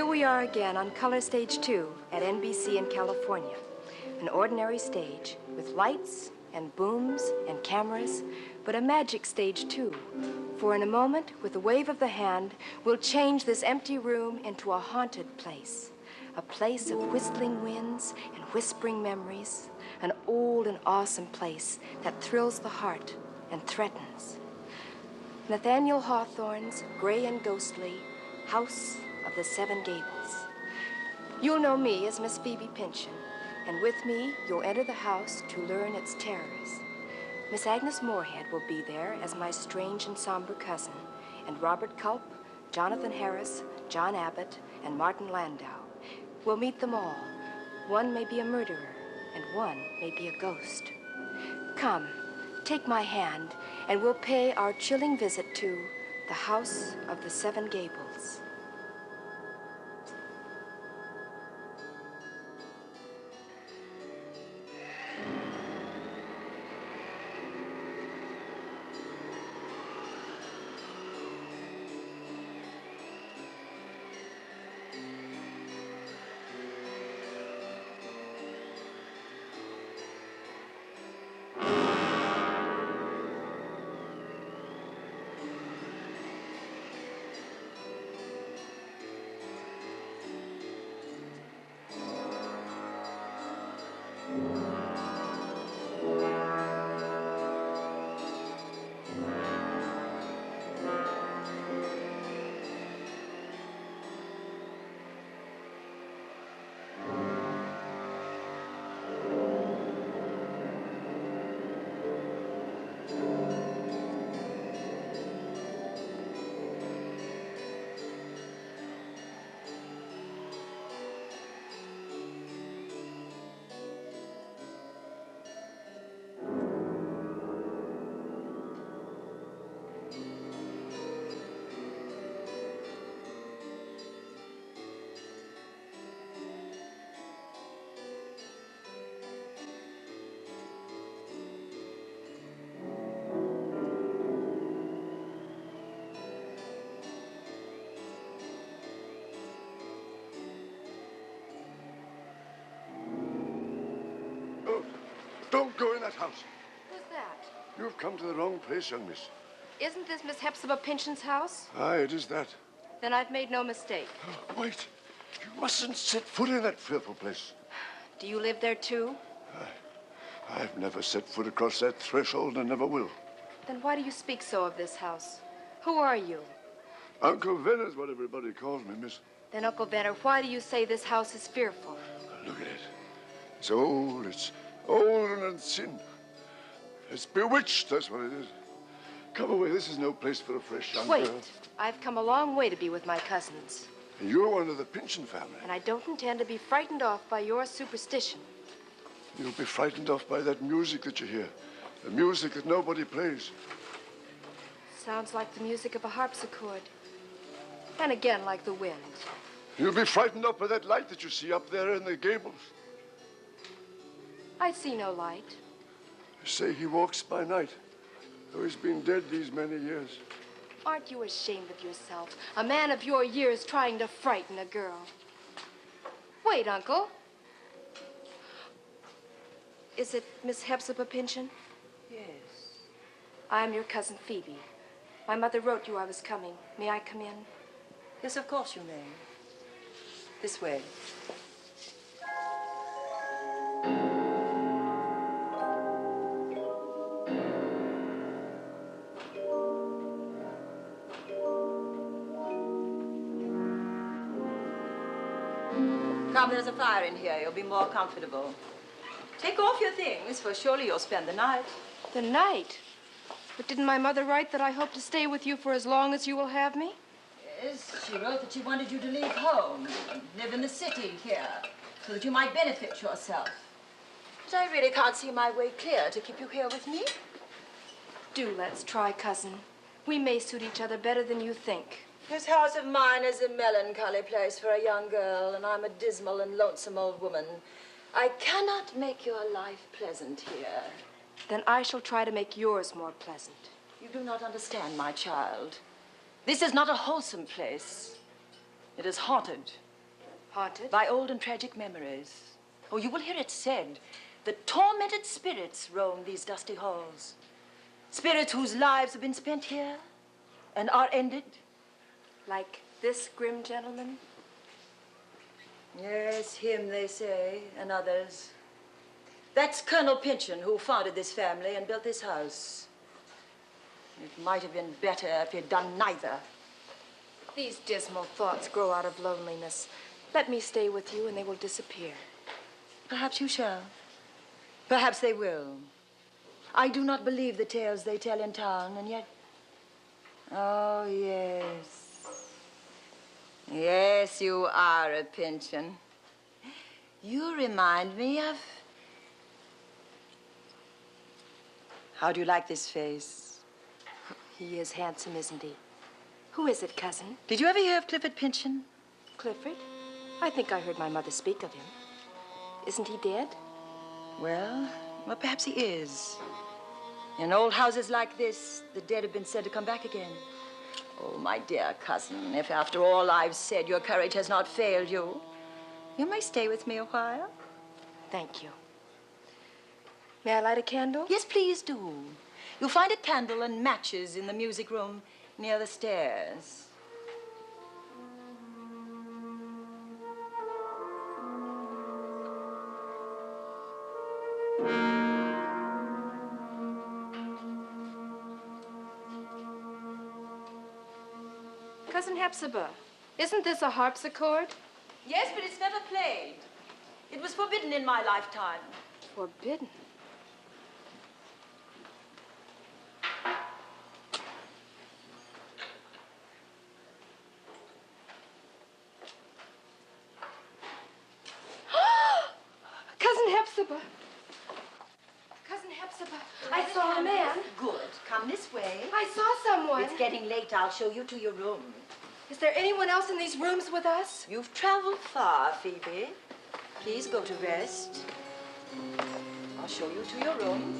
we are again on Color Stage 2 at NBC in California. An ordinary stage with lights and booms and cameras, but a magic stage too. For in a moment, with a wave of the hand, we'll change this empty room into a haunted place. A place of whistling winds and whispering memories. An old and awesome place that thrills the heart and threatens. Nathaniel Hawthorne's gray and ghostly House of the Seven Gables. You'll know me as Miss Phoebe Pyncheon, and with me, you'll enter the house to learn its terrors. Miss Agnes Moorehead will be there as my strange and somber cousin, and Robert Culp, Jonathan Harris, John Abbott, and Martin Landau. We'll meet them all. One may be a murderer, and one may be a ghost. Come, take my hand, and we'll pay our chilling visit to the House of the Seven Gables. Don't go in that house. Who's that? You've come to the wrong place, young miss. Isn't this Miss Hepzibah Pyncheon's house? Aye, it is that. Then I've made no mistake. Oh, wait. You mustn't set foot in that fearful place. Do you live there too? I've never set foot across that threshold and never will. Then why do you speak so of this house? Who are you? Uncle Venner's what everybody calls me, miss. Then, Uncle Venner, why do you say this house is fearful? Look at it. It's old and in sin. It's bewitched, that's what it is. Come away, this is no place for a fresh young girl. Wait, I've come a long way to be with my cousins. And you're one of the Pyncheon family. And I don't intend to be frightened off by your superstition. You'll be frightened off by that music that you hear. The music that nobody plays. Sounds like the music of a harpsichord. And again, like the wind. You'll be frightened off by that light that you see up there in the gables. I see no light. They say he walks by night, though he's been dead these many years. Aren't you ashamed of yourself? A man of your years trying to frighten a girl. Wait, Uncle. Is it Miss Hepzibah Pyncheon? Yes. I'm your cousin Phoebe. My mother wrote you I was coming. May I come in? Yes, of course you may. This way. Come, there's a fire in here. You'll be more comfortable. Take off your things, for surely you'll spend the night. The night? But didn't my mother write that I hope to stay with you for as long as you will have me? Yes, she wrote that she wanted you to leave home and live in the city here, so that you might benefit yourself. But I really can't see my way clear to keep you here with me. Do let's try, cousin. We may suit each other better than you think. This house of mine is a melancholy place for a young girl, and I'm a dismal and lonesome old woman. I cannot make your life pleasant here. Then I shall try to make yours more pleasant. You do not understand, my child. This is not a wholesome place. It is haunted. Haunted? By old and tragic memories. Oh, you will hear it said that tormented spirits roam these dusty halls. Spirits whose lives have been spent here and are ended. Like this grim gentleman? Yes, him, they say, and others. That's Colonel Pyncheon, who founded this family and built this house. It might have been better if he'd done neither. These dismal thoughts grow out of loneliness. Let me stay with you and they will disappear. Perhaps you shall. Perhaps they will. I do not believe the tales they tell in town, and yet... Oh, yes. Yes, you are a Pyncheon. You remind me of... How do you like this face? He is handsome, isn't he? Who is it, cousin? Did you ever hear of Clifford Pyncheon? Clifford? I think I heard my mother speak of him. Isn't he dead? Well, perhaps he is. In old houses like this, the dead have been said to come back again. Oh, my dear cousin, if after all I've said your courage has not failed you, you may stay with me a while. Thank you. May I light a candle? Yes, please do. You'll find a candle and matches in the music room near the stairs. Cousin Hepzibah, isn't this a harpsichord? Yes, but it's never played. It was forbidden in my lifetime. Forbidden. Cousin Hepzibah. Cousin Hepzibah, I saw a man. Good. Come this way. I saw someone. It's getting late. I'll show you to your room. Is there anyone else in these rooms with us? You've traveled far, Phoebe. Please go to rest. I'll show you to your room.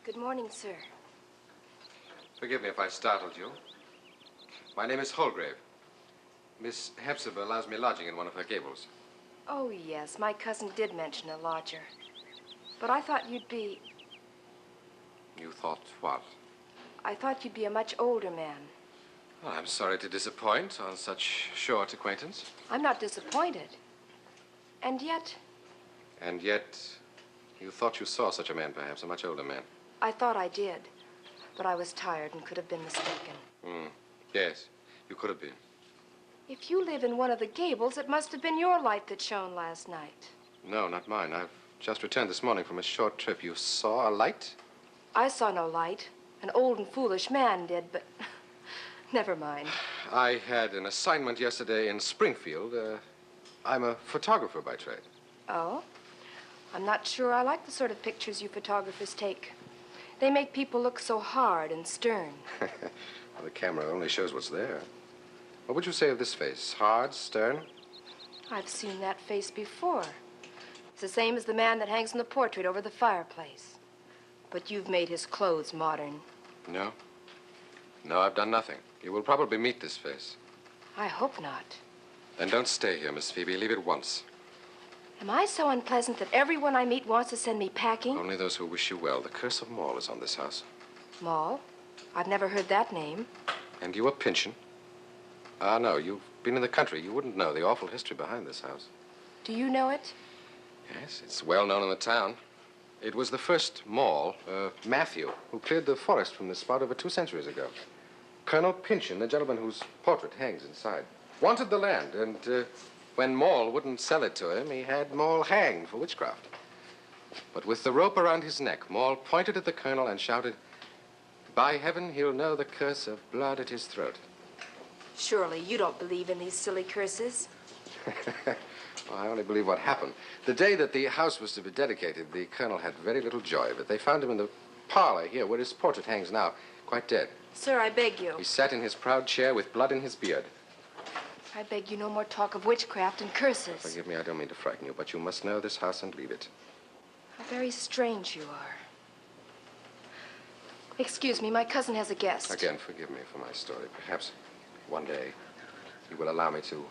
Good morning, sir. Forgive me if I startled you. My name is Holgrave. Miss Hepzibah allows me lodging in one of her gables. Oh, yes, my cousin did mention a lodger. But I thought you'd be... You thought what? I thought you'd be a much older man. Well, I'm sorry to disappoint on such short acquaintance. I'm not disappointed. And yet, You thought you saw such a man, perhaps, a much older man. I thought I did. But I was tired and could have been mistaken. Yes, you could have been. If you live in one of the Gables, it must have been your light that shone last night. No, not mine. I've just returned this morning from a short trip. You saw a light? I saw no light. An old and foolish man did, but never mind. I had an assignment yesterday in Springfield. I'm a photographer by trade. Oh? I'm not sure I like the sort of pictures you photographers take. They make people look so hard and stern. Well, the camera only shows what's there. What would you say of this face? Hard, stern? I've seen that face before. It's the same as the man that hangs in the portrait over the fireplace. But you've made his clothes modern. No. No, I've done nothing. You will probably meet this face. I hope not. Then don't stay here, Miss Phoebe. Leave at once. Am I so unpleasant that everyone I meet wants to send me packing? Only those who wish you well. The curse of Maul is on this house. Maul? I've never heard that name. And you a Pyncheon? Ah, no, you've been in the country. You wouldn't know the awful history behind this house. Do you know it? Yes, it's well known in the town. It was the first Maul, Matthew, who cleared the forest from this spot over 2 centuries ago. Colonel Pyncheon, the gentleman whose portrait hangs inside, wanted the land, and when Maul wouldn't sell it to him, he had Maul hanged for witchcraft. But with the rope around his neck, Maul pointed at the colonel and shouted, "By heaven, he'll know the curse of blood at his throat." Surely you don't believe in these silly curses. Well, I only believe what happened. The day that the house was to be dedicated, the colonel had very little joy of it. They found him in the parlor here, where his portrait hangs now, quite dead. Sir, I beg you. He sat in his proud chair with blood in his beard. I beg you no more talk of witchcraft and curses. Forgive me, I don't mean to frighten you, but you must know this house and leave it. How very strange you are. Excuse me, my cousin has a guest. Again, forgive me for my story. Perhaps one day you will allow me to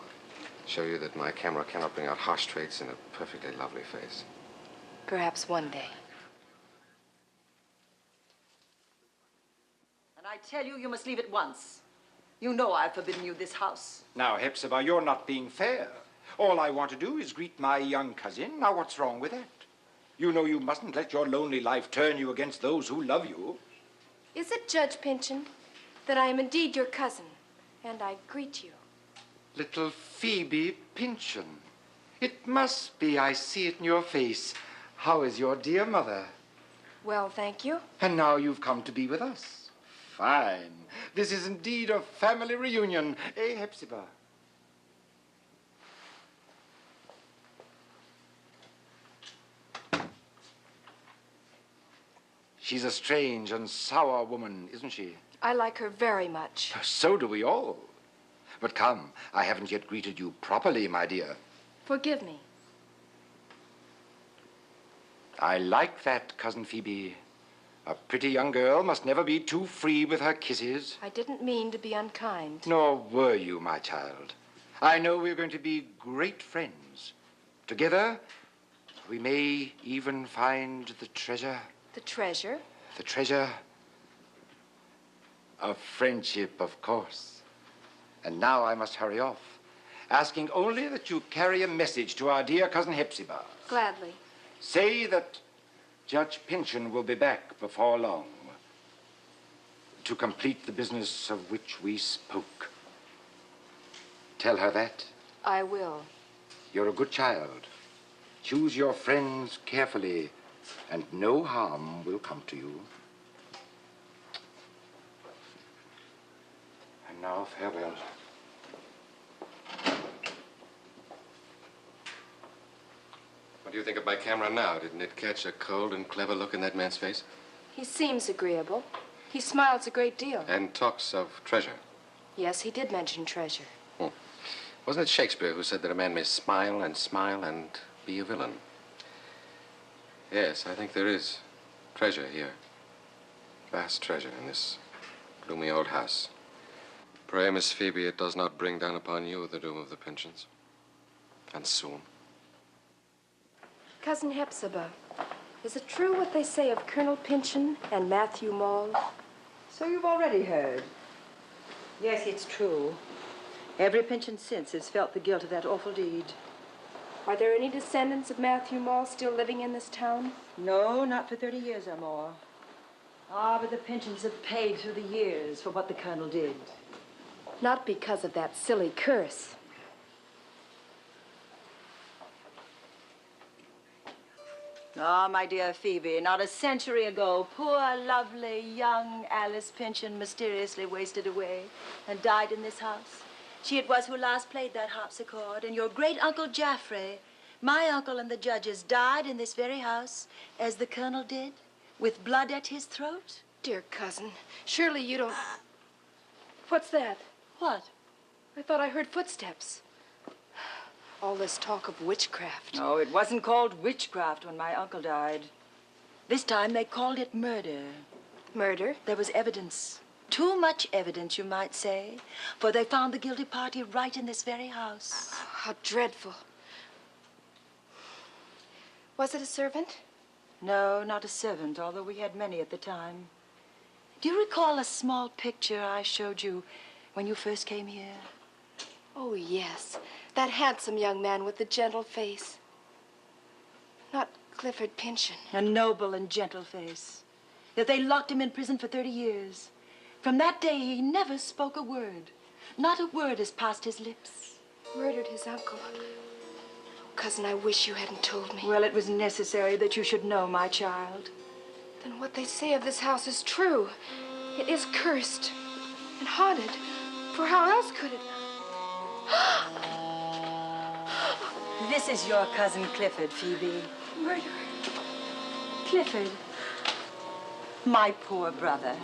show you that my camera cannot bring out harsh traits in a perfectly lovely face. Perhaps one day. And I tell you, you must leave at once. You know I've forbidden you this house. Now, Hepzibah, you're not being fair. All I want to do is greet my young cousin. Now, what's wrong with that? You know you mustn't let your lonely life turn you against those who love you. Is it, Judge Pyncheon, that I am indeed your cousin, and I greet you? Little Phoebe Pyncheon. It must be. I see it in your face. How is your dear mother? Well, thank you. And now you've come to be with us. Fine. This is indeed a family reunion. Eh, Hepzibah? She's a strange and sour woman, isn't she? I like her very much. So do we all. But come, I haven't yet greeted you properly, my dear. Forgive me. I like that, Cousin Phoebe. A pretty young girl must never be too free with her kisses. I didn't mean to be unkind. Nor were you, my child. I know we're going to be great friends. Together, we may even find the treasure. The treasure? The treasure of friendship, of course. And now I must hurry off, asking only that you carry a message to our dear Cousin Hepzibah. Gladly. Say that Judge Pyncheon will be back before long to complete the business of which we spoke. Tell her that. I will. You're a good child. Choose your friends carefully, and no harm will come to you. And now, farewell. What do you think of my camera now? Didn't it catch a cold and clever look in that man's face? He seems agreeable. He smiles a great deal. And talks of treasure. Yes, he did mention treasure. Wasn't it Shakespeare who said that a man may smile and be a villain? Yes, I think there is treasure here. Vast treasure in this gloomy old house. Pray, Miss Phoebe, it does not bring down upon you the doom of the Pyncheons. And soon. Cousin Hepzibah, is it true what they say of Colonel Pyncheon and Matthew Maule? So you've already heard. Yes, it's true. Every Pyncheon since has felt the guilt of that awful deed. Are there any descendants of Matthew Maule still living in this town? No, not for 30 years or more. Ah, but the Pyncheons have paid through the years for what the Colonel did. Not because of that silly curse. Ah, my dear Phoebe, not a century ago, poor, lovely, young Alice Pyncheon mysteriously wasted away and died in this house. She it was who last played that harpsichord, and your great-uncle Jaffrey, my uncle and the judge's, died in this very house, as the Colonel did, with blood at his throat. Dear cousin, surely you don't... What's that? What? I thought I heard footsteps. All this talk of witchcraft. No, it wasn't called witchcraft when my uncle died. This time they called it murder. Murder? There was evidence. Too much evidence, you might say, for they found the guilty party right in this very house. How dreadful. Was it a servant? No, not a servant, although we had many at the time. Do you recall a small picture I showed you when you first came here? Oh, yes. That handsome young man with the gentle face. Not Clifford Pyncheon. A noble and gentle face. Yet they locked him in prison for 30 years. From that day, he never spoke a word. Not a word has passed his lips. Murdered his uncle. Oh, cousin, I wish you hadn't told me. Well, it was necessary that you should know, my child. Then what they say of this house is true. It is cursed and haunted. For how else could it... This is your cousin Clifford, Phoebe. Murderer. Clifford. My poor brother.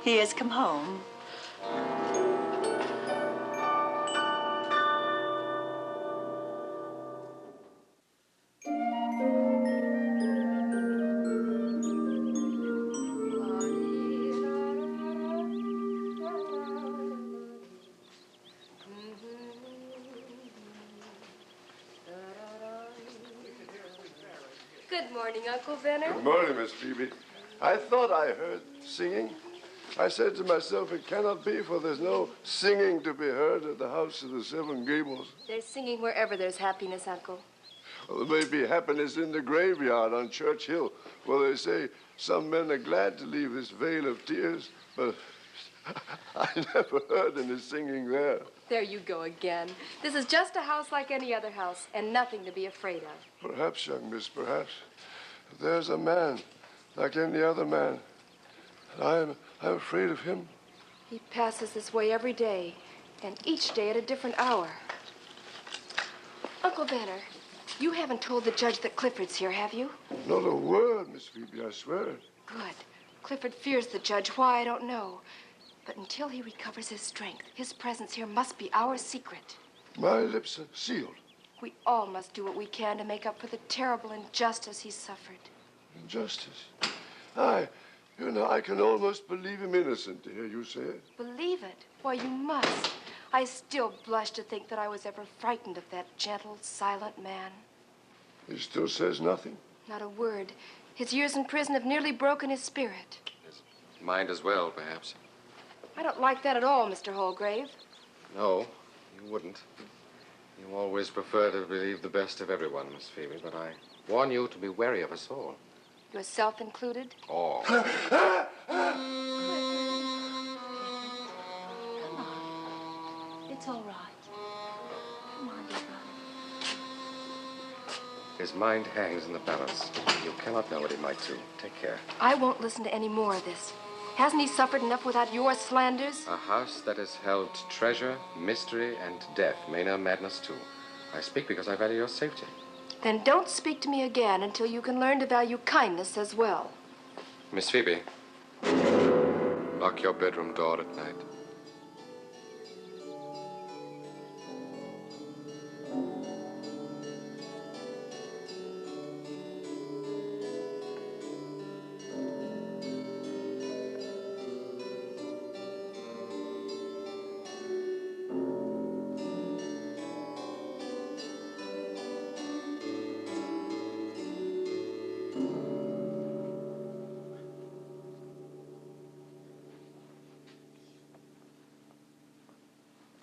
He has come home. Good morning, Uncle Venner. Good morning, Miss Phoebe. I thought I heard singing. I said to myself, it cannot be, for there's no singing to be heard at the house of the Seven Gables. There's singing wherever there's happiness, Uncle. Well, there may be happiness in the graveyard on Church Hill, where they say some men are glad to leave this vale of tears, but I never heard any singing there. There you go again. This is just a house like any other house, and nothing to be afraid of. Perhaps, young miss, perhaps. There's a man, like any other man. And I'm afraid of him. He passes this way every day, and each day at a different hour. Uncle Venner, you haven't told the judge that Clifford's here, have you? Not a word, Miss Phoebe, I swear. Good. Clifford fears the judge. Why, I don't know. But until he recovers his strength, his presence here must be our secret. My lips are sealed. We all must do what we can to make up for the terrible injustice he suffered. Injustice? You know, I can almost believe him innocent to hear you say it. Believe it? Why, you must. I still blush to think that I was ever frightened of that gentle, silent man. He still says nothing? Not a word. His years in prison have nearly broken his spirit. His mind as well, perhaps. I don't like that at all, Mr. Holgrave. No, you wouldn't. You always prefer to believe the best of everyone, Miss Phoebe, but I warn you to be wary of us all. Yourself included? All. It's all right. Come on, dear brother. His mind hangs in the balance. You cannot know what he might do. Take care. I won't listen to any more of this. Hasn't he suffered enough without your slanders? A house that has held treasure, mystery, and death may know madness too. I speak because I value your safety. Then don't speak to me again until you can learn to value kindness as well. Miss Phoebe, lock your bedroom door at night.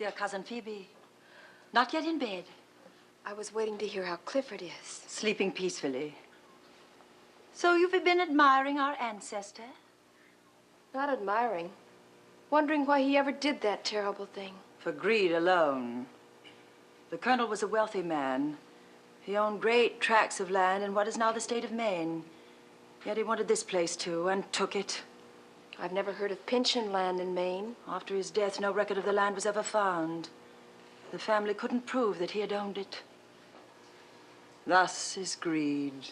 dear Cousin Phoebe. Not yet in bed. I was waiting to hear how Clifford is. Sleeping peacefully. So you've been admiring our ancestor? Not admiring. Wondering why he ever did that terrible thing. For greed alone. The Colonel was a wealthy man. He owned great tracts of land in what is now the state of Maine. Yet he wanted this place too, and took it. I've never heard of Pyncheon land in Maine. After his death, no record of the land was ever found. The family couldn't prove that he had owned it. Thus is greed.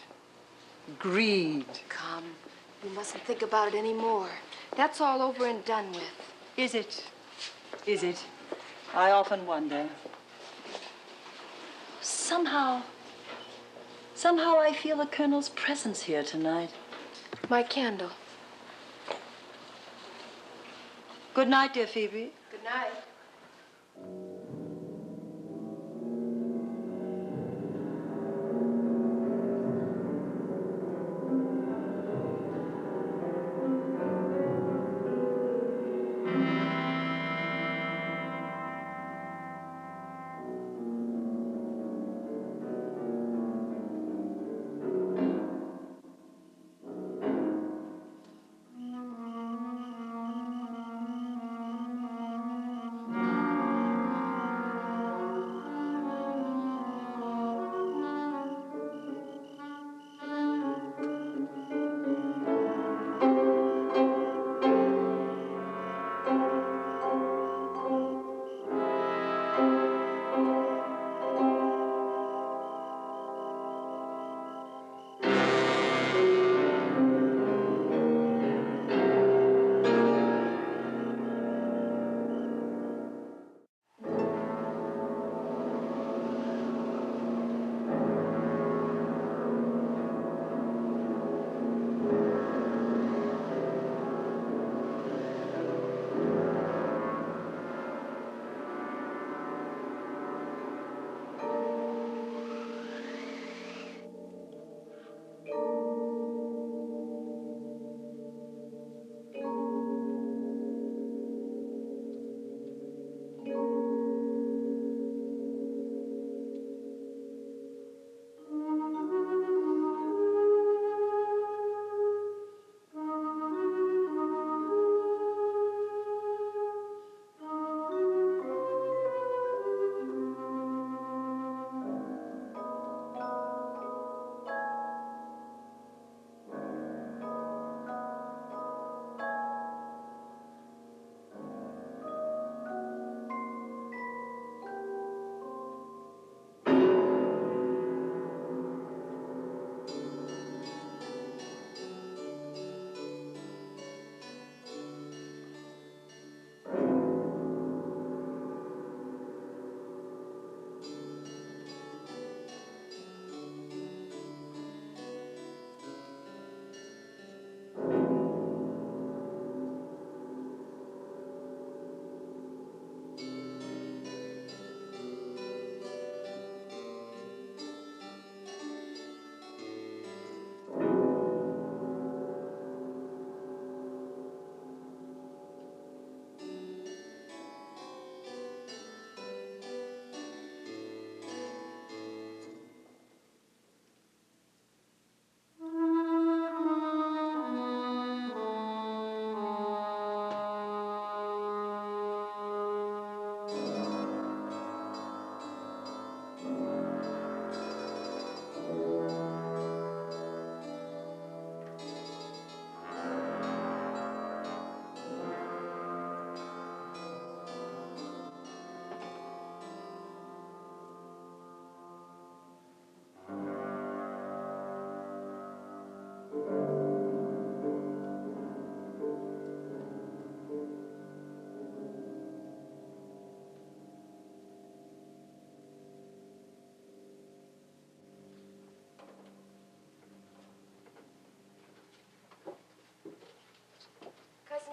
Greed. Come, you mustn't think about it anymore. That's all over and done with. Is it? Is it? I often wonder. Somehow I feel the Colonel's presence here tonight. My candle. Good night, dear Phoebe. Good night.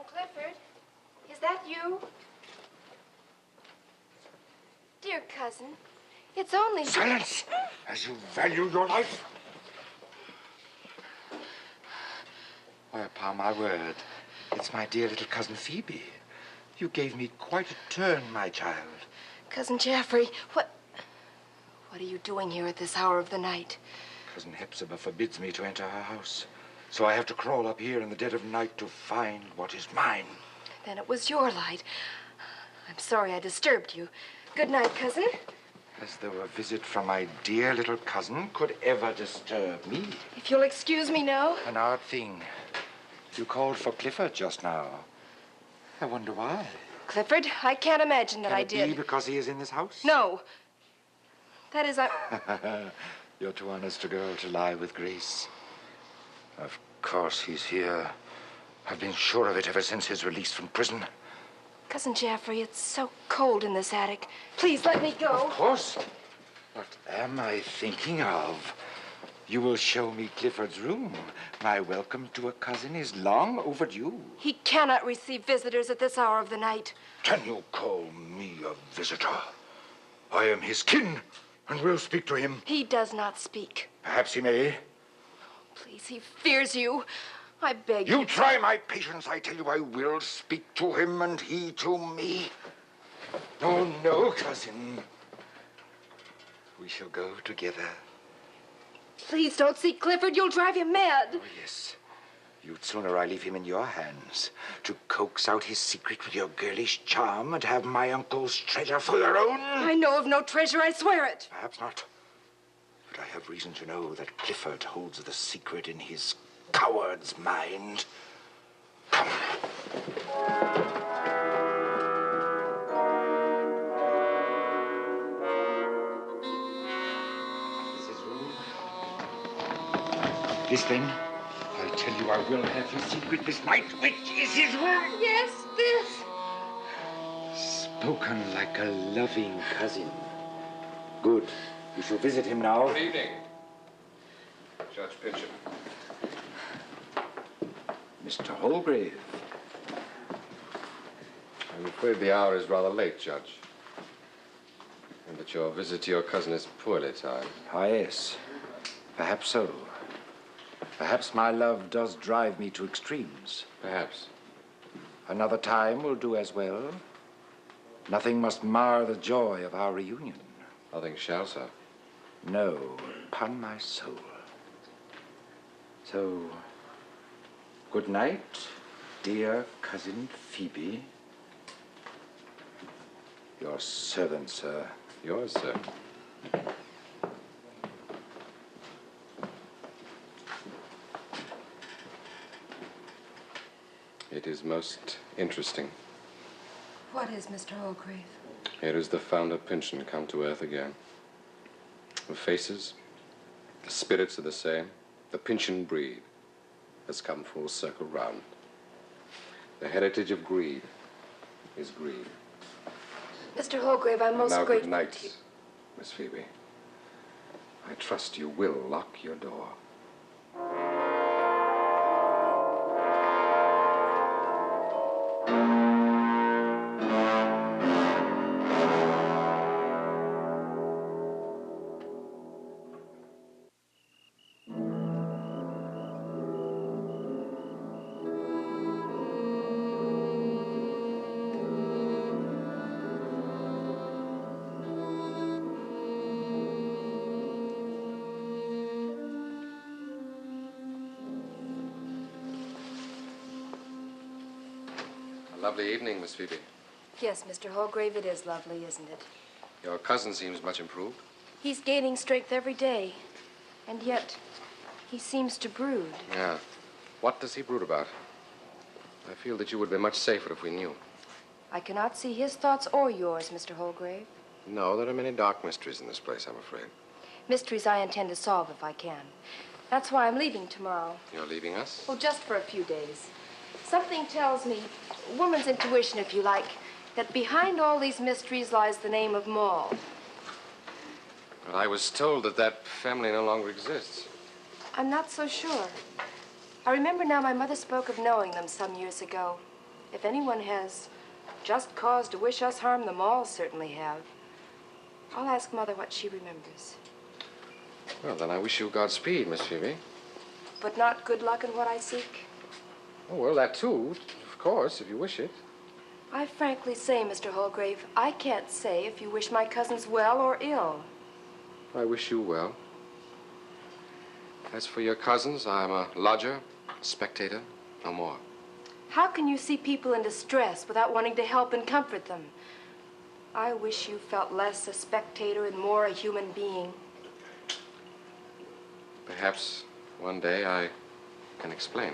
Clifford, is that you? Dear cousin, it's only... Silence, as you value your life. Why, upon my word, it's my dear little cousin Phoebe. You gave me quite a turn, my child. Cousin Geoffrey, what are you doing here at this hour of the night? Cousin Hepzibah forbids me to enter her house. So I have to crawl up here in the dead of night to find what is mine. Then it was your light. I'm sorry I disturbed you. Good night, cousin. As though a visit from my dear little cousin could ever disturb me. If you'll excuse me now. An odd thing. You called for Clifford just now. I wonder why. Clifford, I can't imagine that I did. Can it be because he is in this house? No. That is, You're too honest a girl to lie with grace. Of course he's here. I've been sure of it ever since his release from prison. Cousin Geoffrey, it's so cold in this attic. Please let me go. Of course. What am I thinking of? You will show me Clifford's room. My welcome to a cousin is long overdue. He cannot receive visitors at this hour of the night. Can you call me a visitor? I am his kin and will speak to him. He does not speak. Perhaps he may. Please, he fears you. I beg you. You try my patience. I tell you, I will speak to him and he to me. Oh, no, cousin. We shall go together. Please don't see Clifford. You'll drive him mad. Oh, yes. You'd sooner I leave him in your hands to coax out his secret with your girlish charm and have my uncle's treasure for your own. I know of no treasure, I swear it. Perhaps not. But I have reason to know that Clifford holds the secret in his coward's mind. Come. This is room. This then, I tell you, I will have his secret this night. Which is his room? Yes, this. Spoken like a loving cousin. Good. You shall visit him now. Good evening. Judge Pyncheon. Mr. Holgrave. I'm afraid the hour is rather late, Judge. And that your visit to your cousin is poorly timed. Ah, yes. Perhaps so. Perhaps my love does drive me to extremes. Perhaps. Another time will do as well. Nothing must mar the joy of our reunion. Nothing shall, sir. No, upon my soul. So, good night, dear cousin Phoebe. Your servant, sir. Yours, sir. It is most interesting. What is, Mr. Holgrave? Here is the founder Pyncheon come to earth again. The faces, the spirits are the same. The Pyncheon breed has come full circle round. The heritage of greed is greed. Mr. Holgrave, I'm most Now, grateful good night, to you. Miss Phoebe. I trust you will lock your door. Lovely evening, Miss Phoebe. Yes, Mr. Holgrave, it is lovely, isn't it? Your cousin seems much improved. He's gaining strength every day. And yet, he seems to brood. Yeah. What does he brood about? I feel that you would be much safer if we knew. I cannot see his thoughts or yours, Mr. Holgrave. No, there are many dark mysteries in this place, I'm afraid. Mysteries I intend to solve if I can. That's why I'm leaving tomorrow. You're leaving us? Well, just for a few days. Something tells me, woman's intuition, if you like, that behind all these mysteries lies the name of Maul. But I was told that that family no longer exists. I'm not so sure. I remember now my mother spoke of knowing them some years ago. If anyone has just cause to wish us harm, the Mauls certainly have. I'll ask Mother what she remembers. Well, then I wish you Godspeed, Miss Phoebe. But not good luck in what I seek? Oh, well, that too, of course, if you wish it. I frankly say, Mr. Holgrave, I can't say if you wish my cousins well or ill. I wish you well. As for your cousins, I'm a lodger, a spectator, no more. How can you see people in distress without wanting to help and comfort them? I wish you felt less a spectator and more a human being. Perhaps one day I can explain.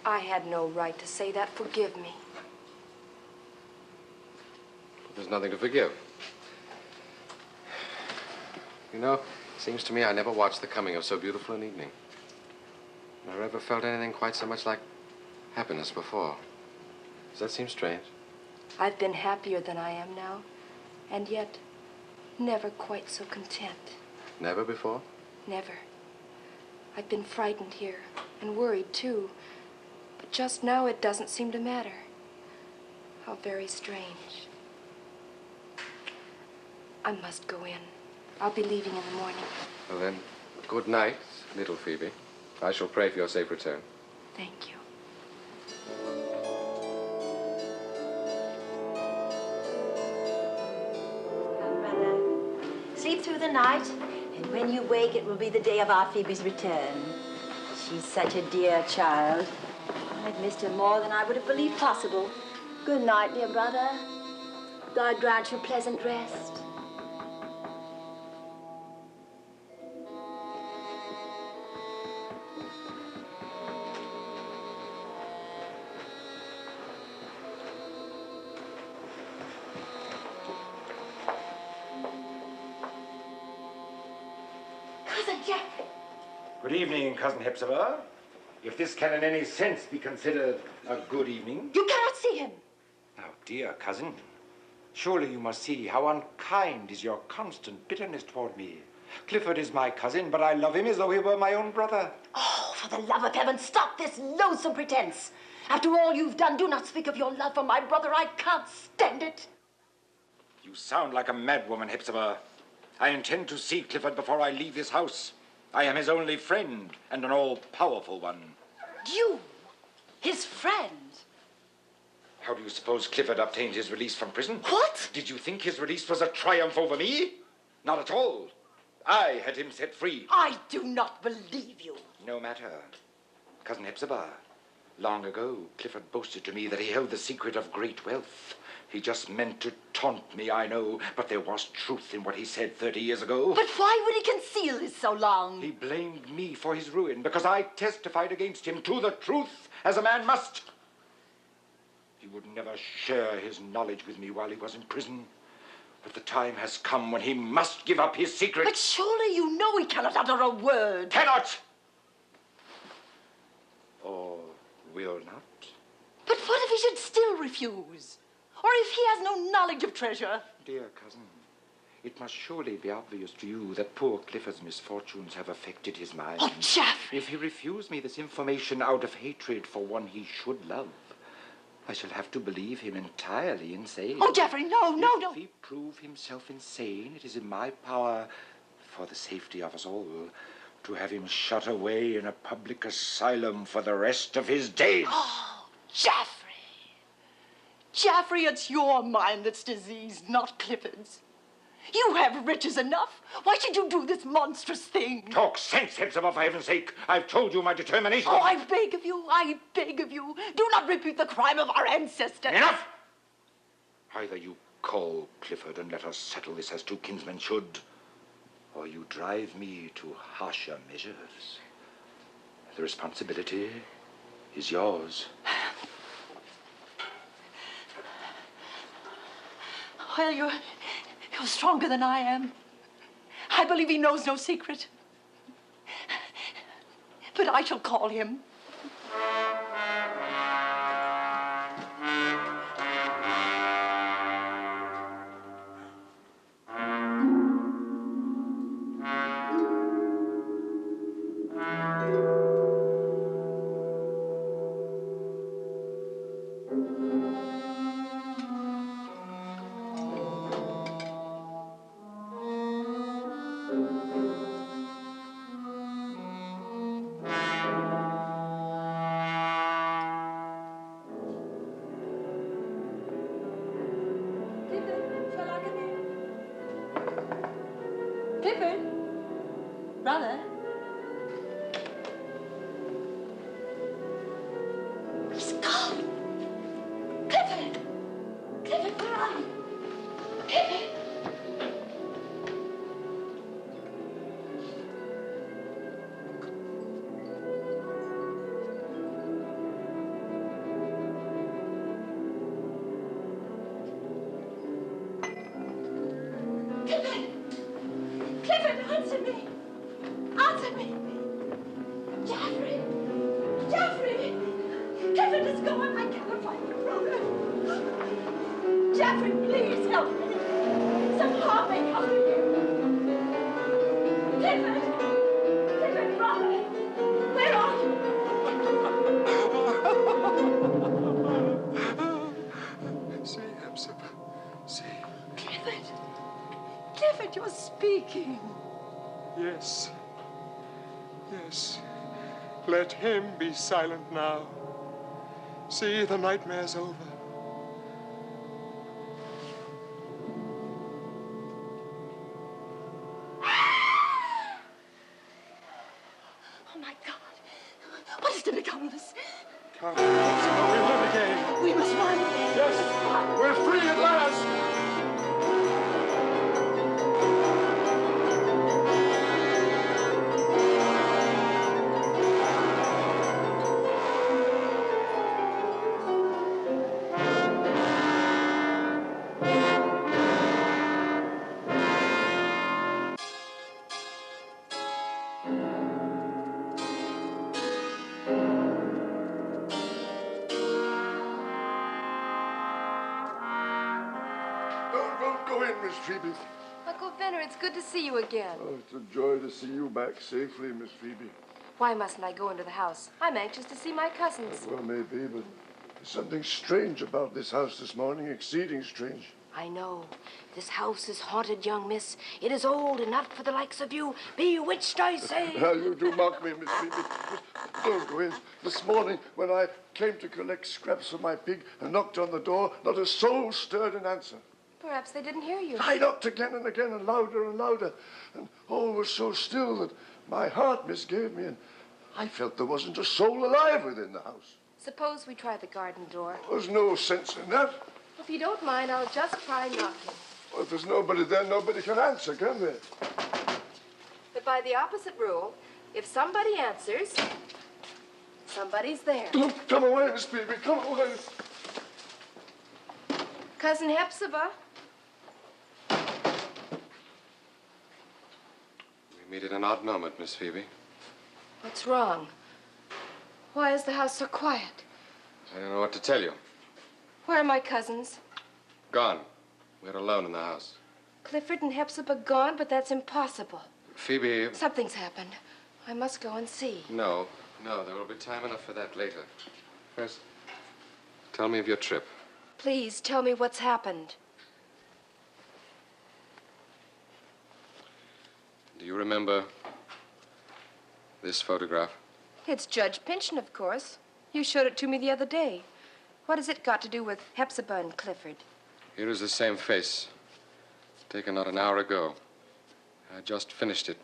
I had no right to say that. Forgive me. There's nothing to forgive. You know, it seems to me I never watched the coming of so beautiful an evening. Nor ever felt anything quite so much like happiness before. Does that seem strange? I've been happier than I am now, and yet never quite so content. Never before? Never. I've been frightened here, and worried, too. But just now it doesn't seem to matter. How very strange. I must go in. I'll be leaving in the morning. Well then, good night, little Phoebe. I shall pray for your safe return. Thank you. Come, brother. Sleep through the night, and when you wake, it will be the day of our Phoebe's return. She's such a dear child. I've missed her more than I would have believed possible. Good night, dear brother. God grant you pleasant rest. Good evening, Cousin Hepzibah. If this can in any sense be considered a good evening. You cannot see him. Now, dear cousin, surely you must see how unkind is your constant bitterness toward me. Clifford is my cousin, but I love him as though he were my own brother. Oh, for the love of heaven, stop this loathsome pretense. After all you've done, do not speak of your love for my brother. I can't stand it. You sound like a madwoman, Hepzibah. I intend to see Clifford before I leave this house. I am his only friend, and an all-powerful one. You, his friend? How do you suppose Clifford obtained his release from prison? What? Did you think his release was a triumph over me? Not at all. I had him set free. I do not believe you. No matter. Cousin Hepzibah, long ago, Clifford boasted to me that he held the secret of great wealth. He just meant to taunt me, I know, but there was truth in what he said 30 years ago. But why would he conceal this so long? He blamed me for his ruin because I testified against him to the truth, as a man must. He would never share his knowledge with me while he was in prison. But the time has come when he must give up his secret. But surely you know he cannot utter a word. Cannot! Or will not. But what if he should still refuse? Or if he has no knowledge of treasure? Dear cousin, it must surely be obvious to you that poor Clifford's misfortunes have affected his mind. Oh, Geoffrey! If he refused me this information out of hatred for one he should love, I shall have to believe him entirely insane. Oh, Geoffrey, no. If he prove himself insane, it is in my power, for the safety of us all, to have him shut away in a public asylum for the rest of his days. Oh, Geoffrey! Geoffrey, it's your mind that's diseased, not Clifford's. You have riches enough. Why should you do this monstrous thing? Talk sense, Hepzibah, for heaven's sake. I've told you my determination. Oh, I beg of you. Do not repeat the crime of our ancestors. Enough! Either you call Clifford and let us settle this as two kinsmen should, or you drive me to harsher measures. The responsibility is yours. Well, you're stronger than I am. I believe he knows no secret. But I shall call him. Clifford? Brother? It's gone. Clifford! Clifford, where are you? Clifford! Clifford, answer me! Answer me! Jaffrey! Jaffrey! Clifford is gone. I cannot find my brother. Jaffrey, please help me. Some harm may come to you. Clifford! Clifford, brother! Where are you? See, Hepzibah, see. Clifford! Clifford, you're speaking. Yes. Yes. Let him be silent now. See, the nightmare's over. Oh, my God. What is to become of us? Come, Hepzibah, we'll live again. We must run. Yes, we're free at last. Don't go in, Miss Phoebe. Uncle Venner, it's good to see you again. Oh, it's a joy to see you back safely, Miss Phoebe. Why mustn't I go into the house? I'm anxious to see my cousins. Well, maybe, but there's something strange about this house this morning, exceeding strange. I know. This house is haunted, young miss. It is old and not for the likes of you. Bewitched, I say. Now, you do mock me, Miss Phoebe. Don't go in. This morning, when I came to collect scraps for my pig and knocked on the door, not a soul stirred in answer. Perhaps they didn't hear you. I knocked again and again, and louder, and all was so still that my heart misgave me, and I felt there wasn't a soul alive within the house. Suppose we try the garden door. There's no sense in that. If you don't mind, I'll just try knocking. Well, if there's nobody there, nobody can answer, can there? But by the opposite rule, if somebody answers, somebody's there. Don't come away, Miss Phoebe, come away. Cousin Hepzibah. We meet at an odd moment, Miss Phoebe. What's wrong? Why is the house so quiet? I don't know what to tell you. Where are my cousins? Gone. We're alone in the house. Clifford and Hepzibah gone, but that's impossible. Phoebe... Something's happened. I must go and see. No, there will be time enough for that later. First, tell me of your trip. Please, tell me what's happened. Do you remember this photograph? It's Judge Pyncheon, of course. You showed it to me the other day. What has it got to do with Hepzibah and Clifford? Here is the same face, taken not an hour ago. I just finished it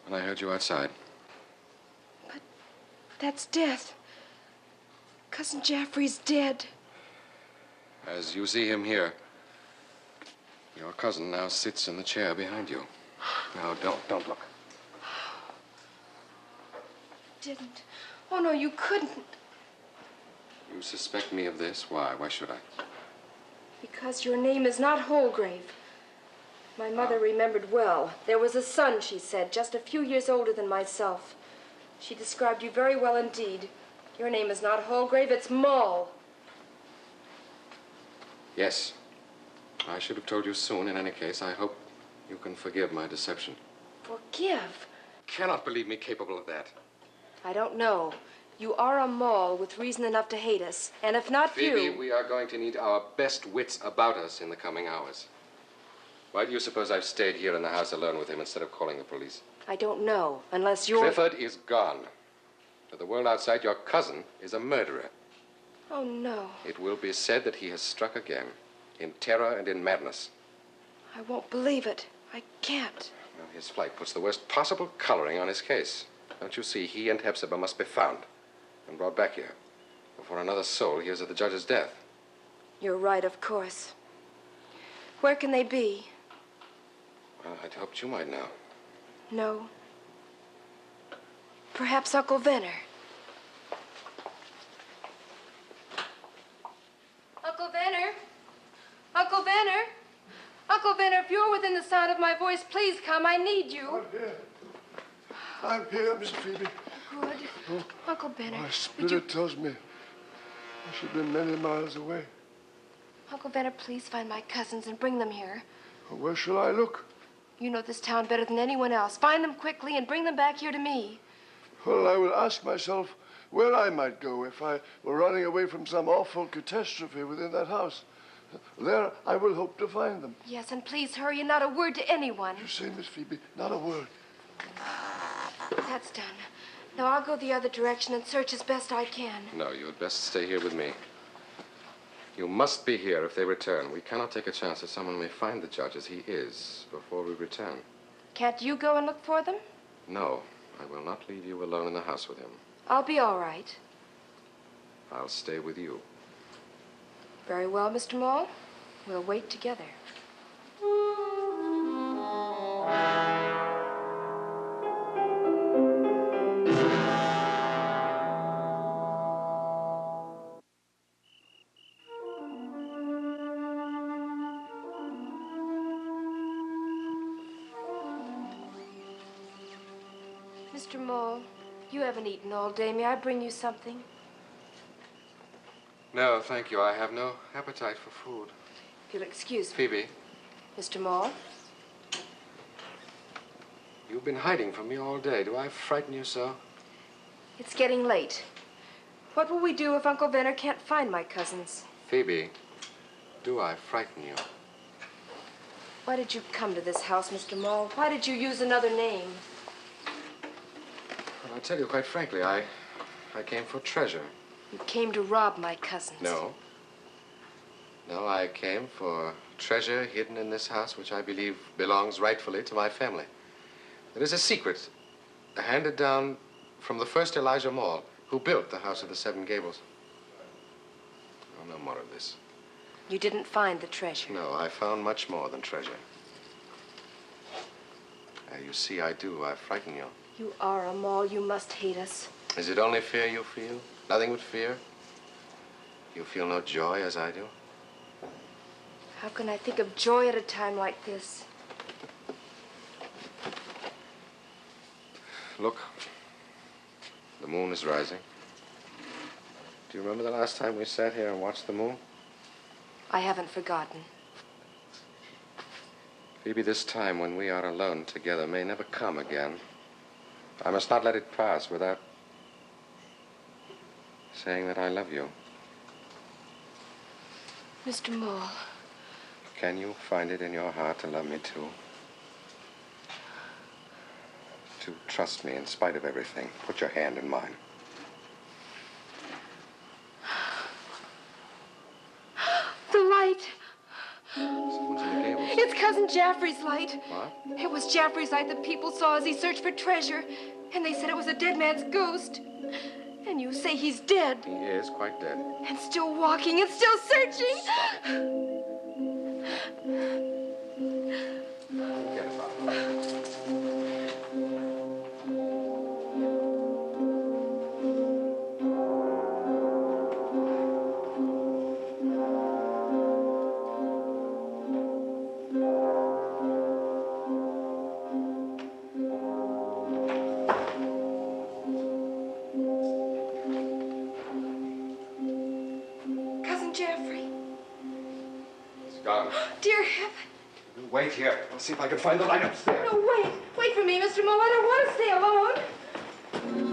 when I heard you outside. But that's death. Cousin Jaffrey's dead. As you see him here, your cousin now sits in the chair behind you. Now, don't look. Didn't. Oh, no, you couldn't. You suspect me of this? Why? Why should I? Because your name is not Holgrave. My mother remembered well. There was a son, she said, just a few years older than myself. She described you very well indeed. Your name is not Holgrave, it's Moll. Yes. I should have told you soon. In any case, I hope you can forgive my deception. Forgive? Cannot believe me capable of that. I don't know. You are a Moll with reason enough to hate us. And if not Phoebe, you... we are going to need our best wits about us in the coming hours. Why do you suppose I've stayed here in the house alone with him instead of calling the police? I don't know, unless you're... Clifford is gone. To the world outside, your cousin is a murderer. Oh, no. It will be said that he has struck again, in terror and in madness. I won't believe it. I can't. Well, his flight puts the worst possible coloring on his case. Don't you see? He and Hepzibah must be found and brought back here before another soul hears of the judge's death. You're right, of course. Where can they be? Well, I'd hoped you might know. No. Perhaps Uncle Venner. Uncle Venner? Uncle Venner? Uncle Venner, if you're within the sound of my voice, please come. I need you. I'm here. I'm here, Miss Phoebe. Good. Oh, Uncle Venner. my spirit tells me I should be many miles away. Uncle Venner, please find my cousins and bring them here. Where shall I look? You know this town better than anyone else. Find them quickly and bring them back here to me. Well, I will ask myself where I might go if I were running away from some awful catastrophe within that house. There I will hope to find them. Yes, and please hurry and not a word to anyone. You say, Miss Phoebe, not a word. That's done. Now I'll go the other direction and search as best I can. No, you had best stay here with me. You must be here if they return. We cannot take a chance that someone may find the judge as he is before we return. Can't you go and look for them? No, I will not leave you alone in the house with him. I'll be all right. I'll stay with you. Very well, Mr. Maule. We'll wait together. Mr. Maule, you haven't eaten all day. May I bring you something? No, thank you. I have no appetite for food. If you'll excuse me. Phoebe, Mr. Maule? you've been hiding from me all day. Do I frighten you so? It's getting late. What will we do if Uncle Venner can't find my cousins? Phoebe, do I frighten you? Why did you come to this house, Mr. Maule? Why did you use another name? Well, I'll tell you quite frankly, I came for treasure. You came to rob my cousins. No. No, I came for treasure hidden in this house, which I believe belongs rightfully to my family. It is a secret handed down from the first Elijah Maule, who built the house of the Seven Gables. Oh, no more of this. You didn't find the treasure. No, I found much more than treasure. You see, I do. I frighten you. You are a Maule. You must hate us. Is it only fear you feel? Nothing but fear? You feel no joy as I do? How can I think of joy at a time like this? Look, the moon is rising. Do you remember the last time we sat here and watched the moon? I haven't forgotten. Phoebe, this time when we are alone together may never come again. I must not let it pass without saying that I love you. Mr. Maule. Can you find it in your heart to love me too? To trust me in spite of everything. Put your hand in mine. The light. Someone's in the gables. It's Cousin Jaffrey's light. What? It was Jaffrey's light that people saw as he searched for treasure. And they said it was a dead man's ghost. And you say he's dead. He is quite dead. And still walking and still searching. Stop it. Get it, Bob. Cousin Jaffrey. It's gone. Dear heaven. Wait here. I'll see if I can find the light upstairs. No, wait. Wait for me, Mr. Maule. I don't want to stay alone.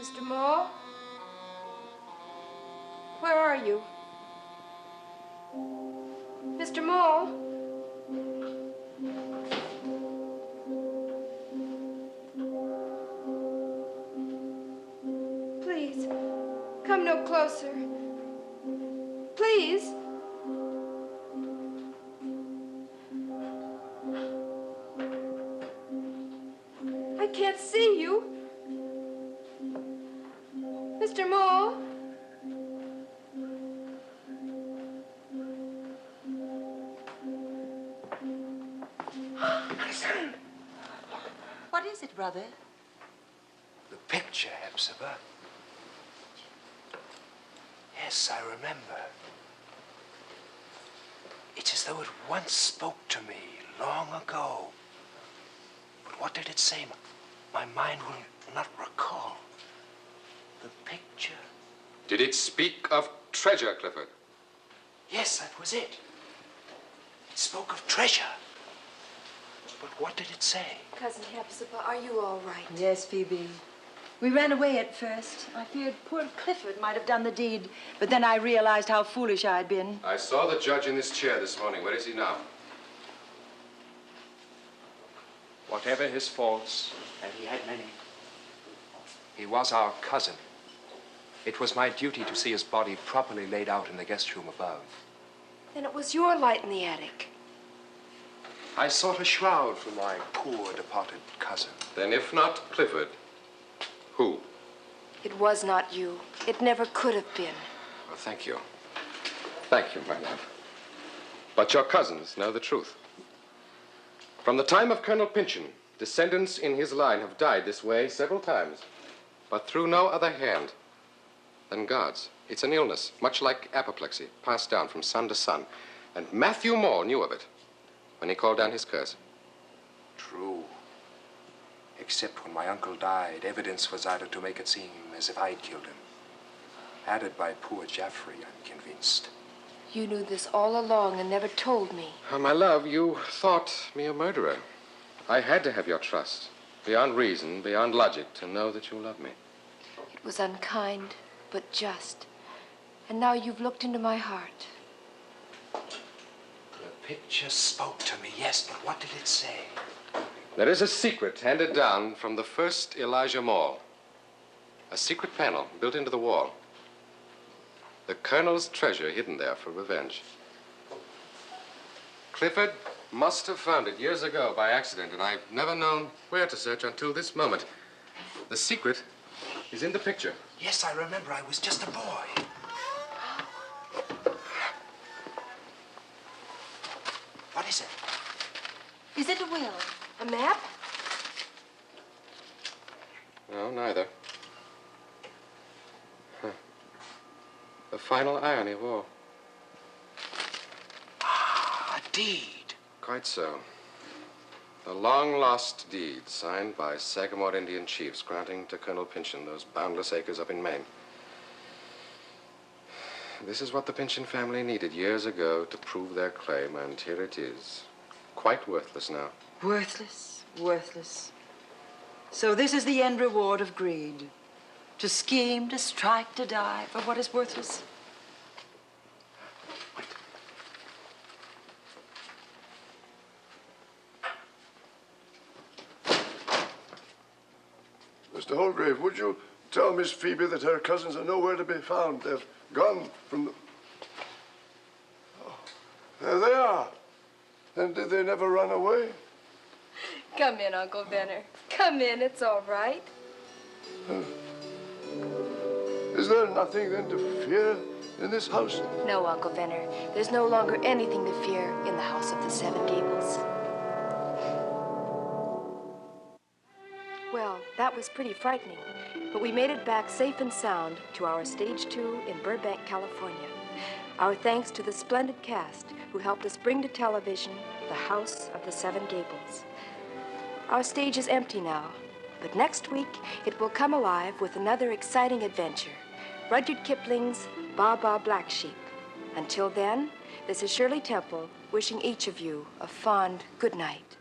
Mr. Maule? Where are you? Mr. Maule? come no closer. Please. I can't see you. Mr. Mole. What is it, brother? The picture, Hepzibah. Yes, I remember. It's as though it once spoke to me long ago. But what did it say? My mind will not recall. The picture. Did it speak of treasure, Clifford? Yes, that was it. It spoke of treasure. But what did it say? Cousin Hepzibah, are you all right? Yes, Phoebe. We ran away at first. I feared poor Clifford might have done the deed, but then I realized how foolish I'd been. I saw the judge in this chair this morning. Where is he now? Whatever his faults, and he had many, he was our cousin. It was my duty to see his body properly laid out in the guest room above. Then it was your light in the attic. I sought a shroud for my poor departed cousin. Then if not Clifford, who? It was not you. It never could have been. Well, thank you. Thank you, my love. But your cousins know the truth. From the time of Colonel Pyncheon, descendants in his line have died this way several times, but through no other hand than God's. It's an illness, much like apoplexy, passed down from son to son. And Matthew Moore knew of it when he called down his curse. True. Except when my uncle died, evidence was added to make it seem as if I'd killed him. Added by poor Jaffrey, I'm convinced. You knew this all along and never told me. My love, you thought me a murderer. I had to have your trust, beyond reason, beyond logic, to know that you love me. It was unkind, but just. And now you've looked into my heart. The picture spoke to me, yes, but what did it say? There is a secret handed down from the first Elijah Moore. A secret panel built into the wall. The Colonel's treasure hidden there for revenge. Clifford must have found it years ago by accident, and I've never known where to search until this moment. The secret is in the picture. Yes, I remember. I was just a boy. What is it? Is it a will? A map? No, neither. The final irony of all. Ah, a deed. Quite so. A long-lost deed signed by Sagamore Indian chiefs granting to Colonel Pyncheon those boundless acres up in Maine. This is what the Pyncheon family needed years ago to prove their claim, and here it is. Quite worthless now. Worthless, worthless. So this is the end reward of greed. To scheme, to strike, to die for what is worthless. Mr. Holgrave, would you tell Miss Phoebe that her cousins are nowhere to be found? They've gone from the... Oh, there they are. And did they never run away? Come in, Uncle Venner. Come in, it's all right. Is there nothing then to fear in this house? No, Uncle Venner. There's no longer anything to fear in the house of the Seven Gables. Well, that was pretty frightening, but we made it back safe and sound to our Stage 2 in Burbank, California. Our thanks to the splendid cast who helped us bring to television The House of the Seven Gables. Our stage is empty now, but next week it will come alive with another exciting adventure, Rudyard Kipling's Baa Baa Black Sheep. Until then, this is Shirley Temple wishing each of you a fond good night.